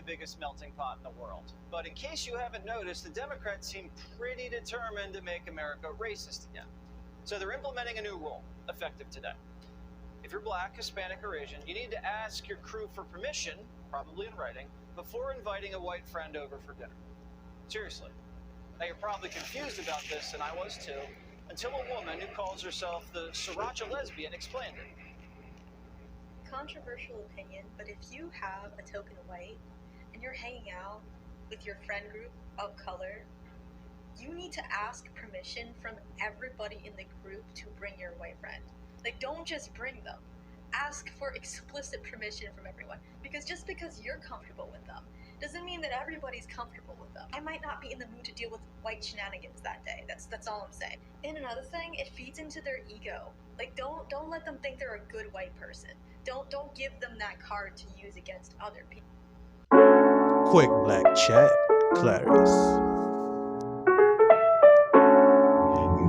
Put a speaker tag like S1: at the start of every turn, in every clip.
S1: the biggest melting pot in the world. But in case you haven't noticed, the Democrats seem pretty determined to make America racist again. So they're implementing a new rule, effective today. If you're black, Hispanic, or Asian, you need to ask your crew for permission, probably in writing, before inviting a white friend over for dinner. Seriously. Now you're probably confused about this, and I was too, until a woman who calls herself the Sriracha lesbian explained it.
S2: Controversial opinion, but if you have a token white and you're hanging out with your friend group of color, you need to ask permission from everybody in the group to bring your white friend. Like, don't just bring them. Ask for explicit permission from everyone. Because just because you're comfortable with them doesn't mean that everybody's comfortable with them. I might not be in the mood to deal with white shenanigans that day. That's all I'm saying. And another thing, it feeds into their ego. Like, don't let them think they're a good white person. Don't give them that card to use against other people.
S3: Quick black chat, Clarice.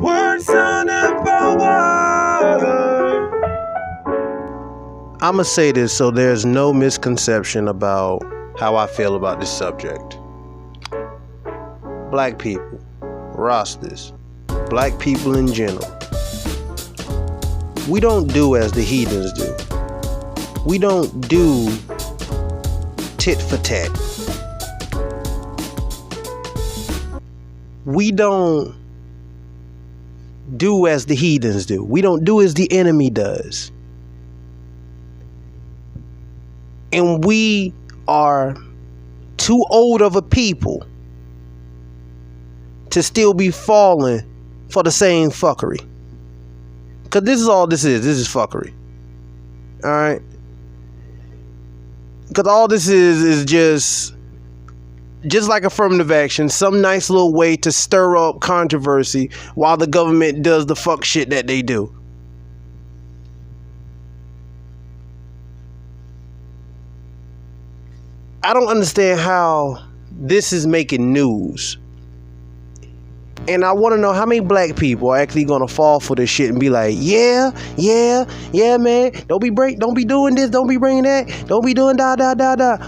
S3: Words on the power. I'ma say this so there's no misconception about how I feel about this subject. Black people, rosters, black people in general. We don't do as the heathens do. We don't do tit for tat. We don't do as the heathens do. We don't do as the enemy does. And we are too old of a people to still be falling for the same fuckery. Because this is all this is. This is fuckery. Alright? Because all this is just like affirmative action, some nice little way to stir up controversy while the government does the fuck shit that they do. I don't understand how this is making news. And I want to know how many black people are actually going to fall for this shit and be like, yeah, man. Don't be doing this. Don't be bringing that. Don't be doing da.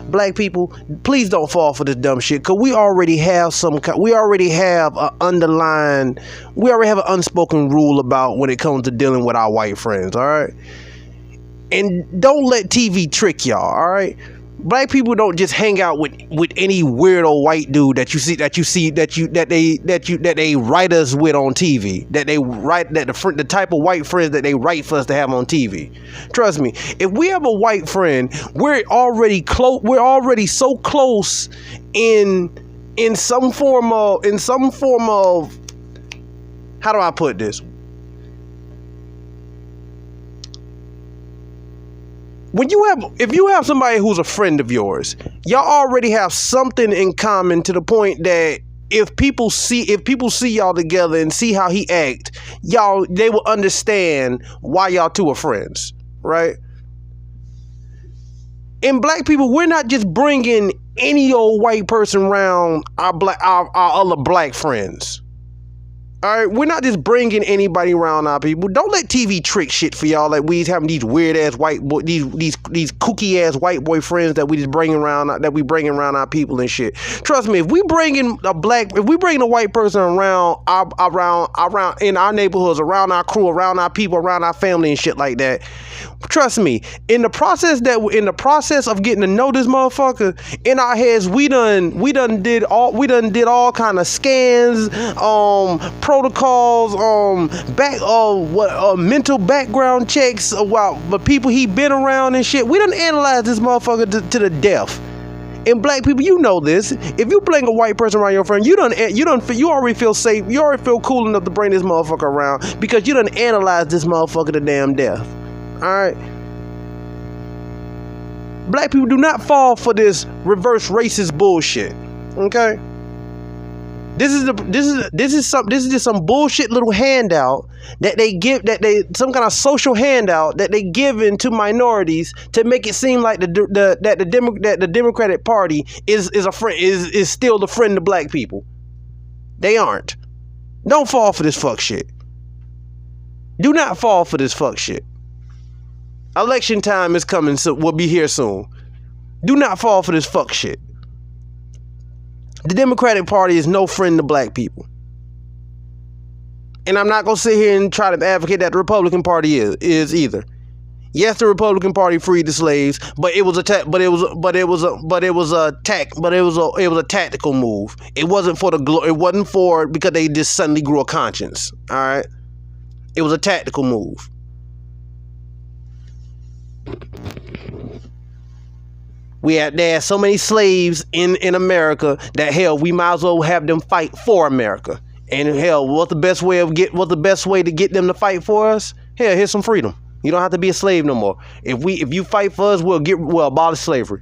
S3: Black people, please don't fall for this dumb shit. Because we already have an unspoken rule about when it comes to dealing with our white friends. All right. And don't let TV trick y'all. All right. Black people don't just hang out with any weirdo white dude that they write us with on TV. The type of white friends that they write for us to have on TV. Trust me, if we have a white friend, we're already close. We're already so close in some form of how do I put this? If you have somebody who's a friend of yours, y'all already have something in common to the point that if people see y'all together and see how he act, they will understand why y'all two are friends, right? And black people, we're not just bringing any old white person around our other black friends. All right, we're not just bringing anybody around our people. Don't let TV trick shit for y'all. Like we having these weird ass white boy, these kooky ass white boy friends that we bring around our people and shit. Trust me, if we bringing a white person around in our neighborhoods, around our crew, around our people, around our family and shit like that. Trust me, in the process of getting to know this motherfucker, in our heads, we done did all kind of scans, protocols, mental background checks about the people he been around and shit. We done analyzed this motherfucker to the death. And black people, you know this. If you bring a white person around your friend, you already feel safe. You already feel cool enough to bring this motherfucker around because you done analyzed this motherfucker to damn death. All right. Black people, do not fall for this reverse racist bullshit. Okay. This is just some bullshit little handout that they give, some kind of social handout that they giving to minorities to make it seem like the Democratic Party is still the friend of black people. They aren't. Don't fall for this fuck shit. Do not fall for this fuck shit. Election time is coming, so we'll be here soon. Do not fall for this fuck shit. The Democratic Party is no friend to black people. And I'm not going to sit here and try to advocate that the Republican Party is either. Yes, the Republican Party freed the slaves, but it was a tactical move. It wasn't for because they just suddenly grew a conscience. All right, it was a tactical move. There are so many slaves in America that hell, we might as well have them fight for America. And hell, what's the best way to get them to fight for us? Hell, here's some freedom. You don't have to be a slave no more. If you fight for us, we'll abolish slavery.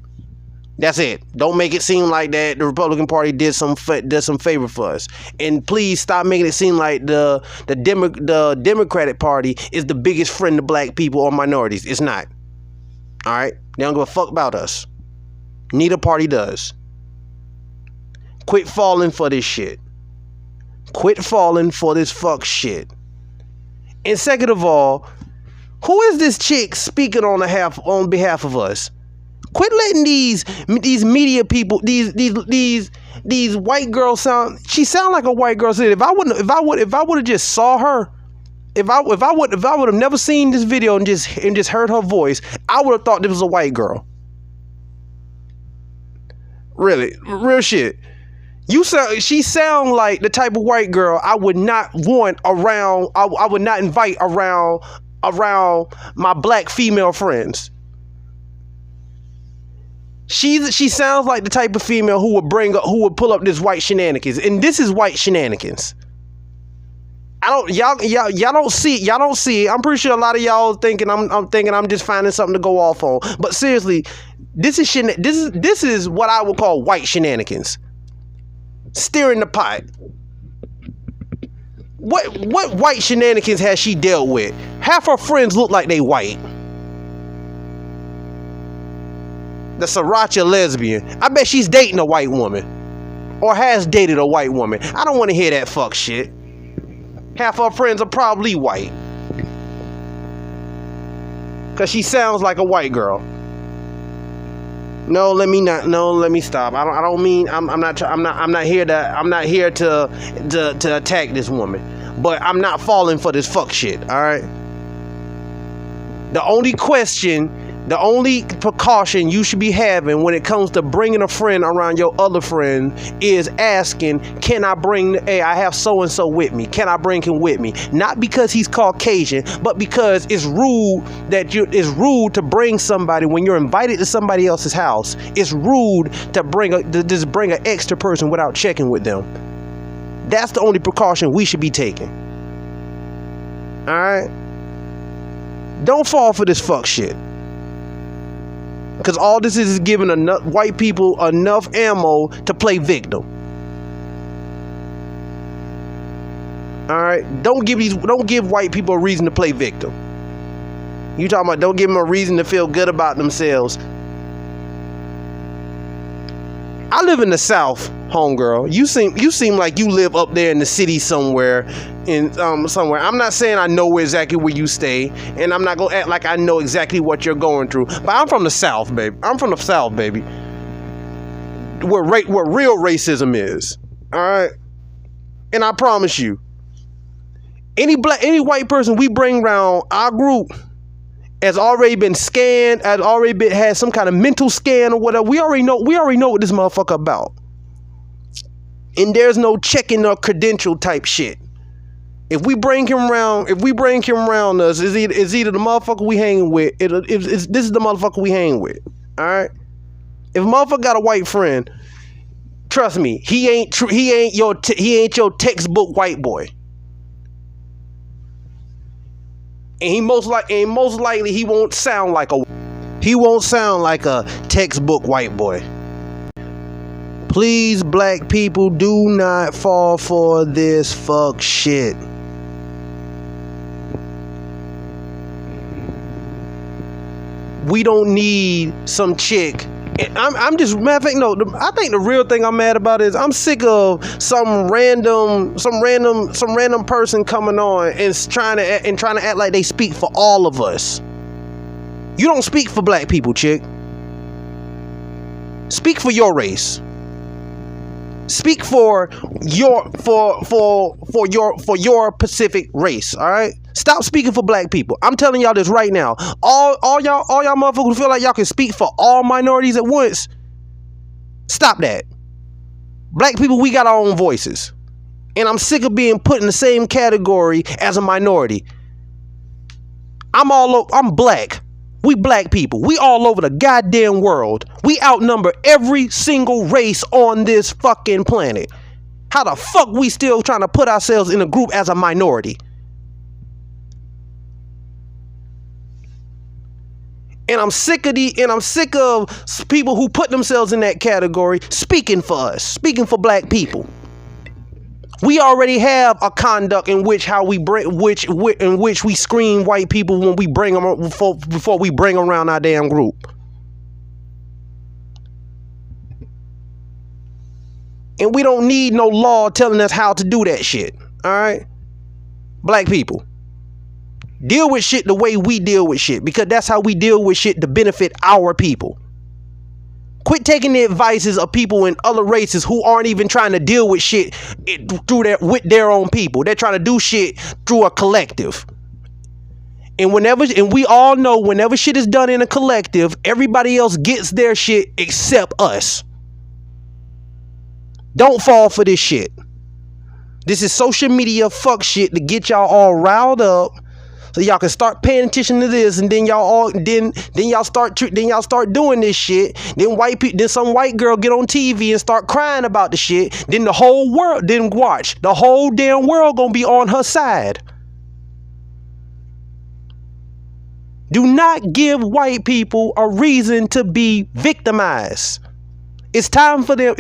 S3: That's it. Don't make it seem like that the Republican Party did some favor for us. And please stop making it seem like the Democratic Party is the biggest friend to black people or minorities. It's not. All right? They don't give a fuck about us. Neither party does. Quit falling for this shit. Quit falling for this fuck shit. And second of all, who is this chick speaking on behalf of us? Quit letting these media people, these white girls sound. She sound like a white girl. If I would have just saw her, if I would have never seen this video and just heard her voice, I would have thought this was a white girl. Really, real shit. She sound like the type of white girl I would not want around. I would not invite around my black female friends. She sounds like the type of female who would pull up this white shenanigans, and this is white shenanigans. Y'all don't see it. I'm pretty sure a lot of y'all thinking I'm just finding something to go off on. But seriously, this is what I would call white shenanigans. Stirring the pot. What white shenanigans has she dealt with? Half her friends look like they white. The sriracha lesbian. I bet she's dating a white woman. Or has dated a white woman. I don't want to hear that fuck shit. Half her friends are probably white. Cause she sounds like a white girl. No, let me stop. I'm not here to attack this woman. But I'm not falling for this fuck shit, all right? The only precaution you should be having when it comes to bringing a friend around your other friend is asking, can I bring, hey, I have so-and-so with me. Can I bring him with me? Not because he's Caucasian, but because it's rude to bring somebody when you're invited to somebody else's house. It's rude to just bring an extra person without checking with them. That's the only precaution we should be taking. All right? Don't fall for this fuck shit. Because all this is giving white people enough ammo to play victim. All right, don't give white people a reason to play victim. You talking about don't give them a reason to feel good about themselves. I live in the South, homegirl. You seem like you live up there in the city somewhere. Somewhere. I'm not saying I know exactly where you stay, and I'm not gonna act like I know exactly what you're going through. But I'm from the South, baby. Where real racism is. All right, and I promise you, any white person we bring around our group has already been scanned, has some kind of mental scan or whatever. We already know what this motherfucker about. And there's no checking or credential type shit. If we bring him around us, it's either the motherfucker we hanging with. This is the motherfucker we hang with. All right. If a motherfucker got a white friend, trust me, he ain't your textbook white boy. And most likely he won't sound like a textbook white boy. Please, black people, do not fall for this fuck shit. We don't need some chick. I'm just, matter of fact, no, I think the real thing I'm mad about is I'm sick of some random person coming on and trying to act like they speak for all of us. You don't speak for black people, chick. Speak for your race. Speak for your Pacific race, all right? Stop speaking for black people. I'm telling y'all this right now. All y'all motherfuckers who feel like y'all can speak for all minorities at once, stop that. Black people, we got our own voices. And I'm sick of being put in the same category as a minority. I'm black. We black people. We all over the goddamn world. We outnumber every single race on this fucking planet. How the fuck we still trying to put ourselves in a group as a minority? And I'm sick of people who put themselves in that category speaking for us, speaking for black people. We already have a conduct in which we screen white people when we bring them before we bring them around our damn group. And we don't need no law telling us how to do that shit. All right, black people, deal with shit the way we deal with shit, because that's how we deal with shit to benefit our people. Quit taking the advices of people in other races who aren't even trying to deal with shit with their own people. They're trying to do shit through a collective. And we all know whenever shit is done in a collective, everybody else gets their shit except us. Don't fall for this shit. This is social media fuck shit to get y'all all riled up, so y'all can start paying attention to this, and then y'all start doing this shit. Then some white girl get on TV and start crying about the shit. Then the whole damn world gonna be on her side. Do not give white people a reason to be victimized. It's time for them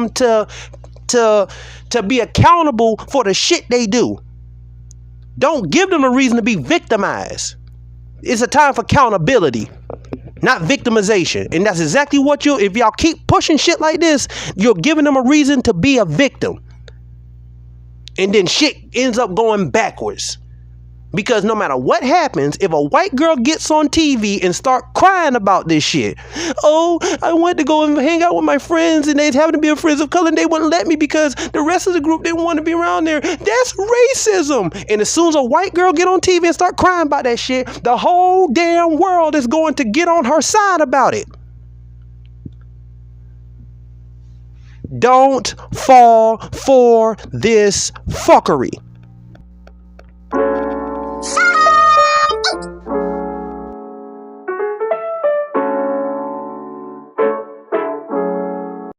S3: to be accountable for the shit they do. Don't give them a reason to be victimized. It's a time for accountability, not victimization. And that's exactly what if y'all keep pushing shit like this, you're giving them a reason to be a victim. And then shit ends up going backwards. Because no matter what happens, if a white girl gets on TV and start crying about this shit, oh, I went to go and hang out with my friends and they happened to be friends of color and they wouldn't let me because the rest of the group didn't want to be around there. That's racism. And as soon as a white girl get on TV and start crying about that shit, the whole damn world is going to get on her side about it. Don't fall for this fuckery.